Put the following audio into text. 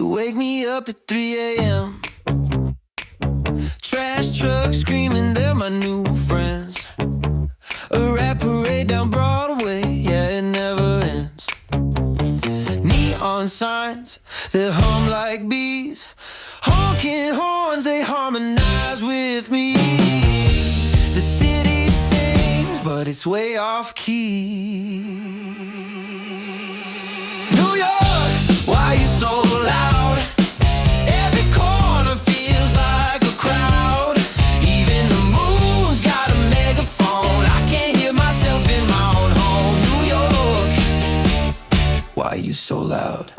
You wake me up at 3 a.m. Trash trucks screaming, they're my new friends. A rap parade down Broadway, yeah, it never ends. Neon signs that hum like bees, honking horns, they harmonize with me. The city sings, but it's way off key. New York, why you so loud? Every corner feels like a crowd. Even the moon's got a megaphone. I can't hear myself in my own home. New York, why you so loud?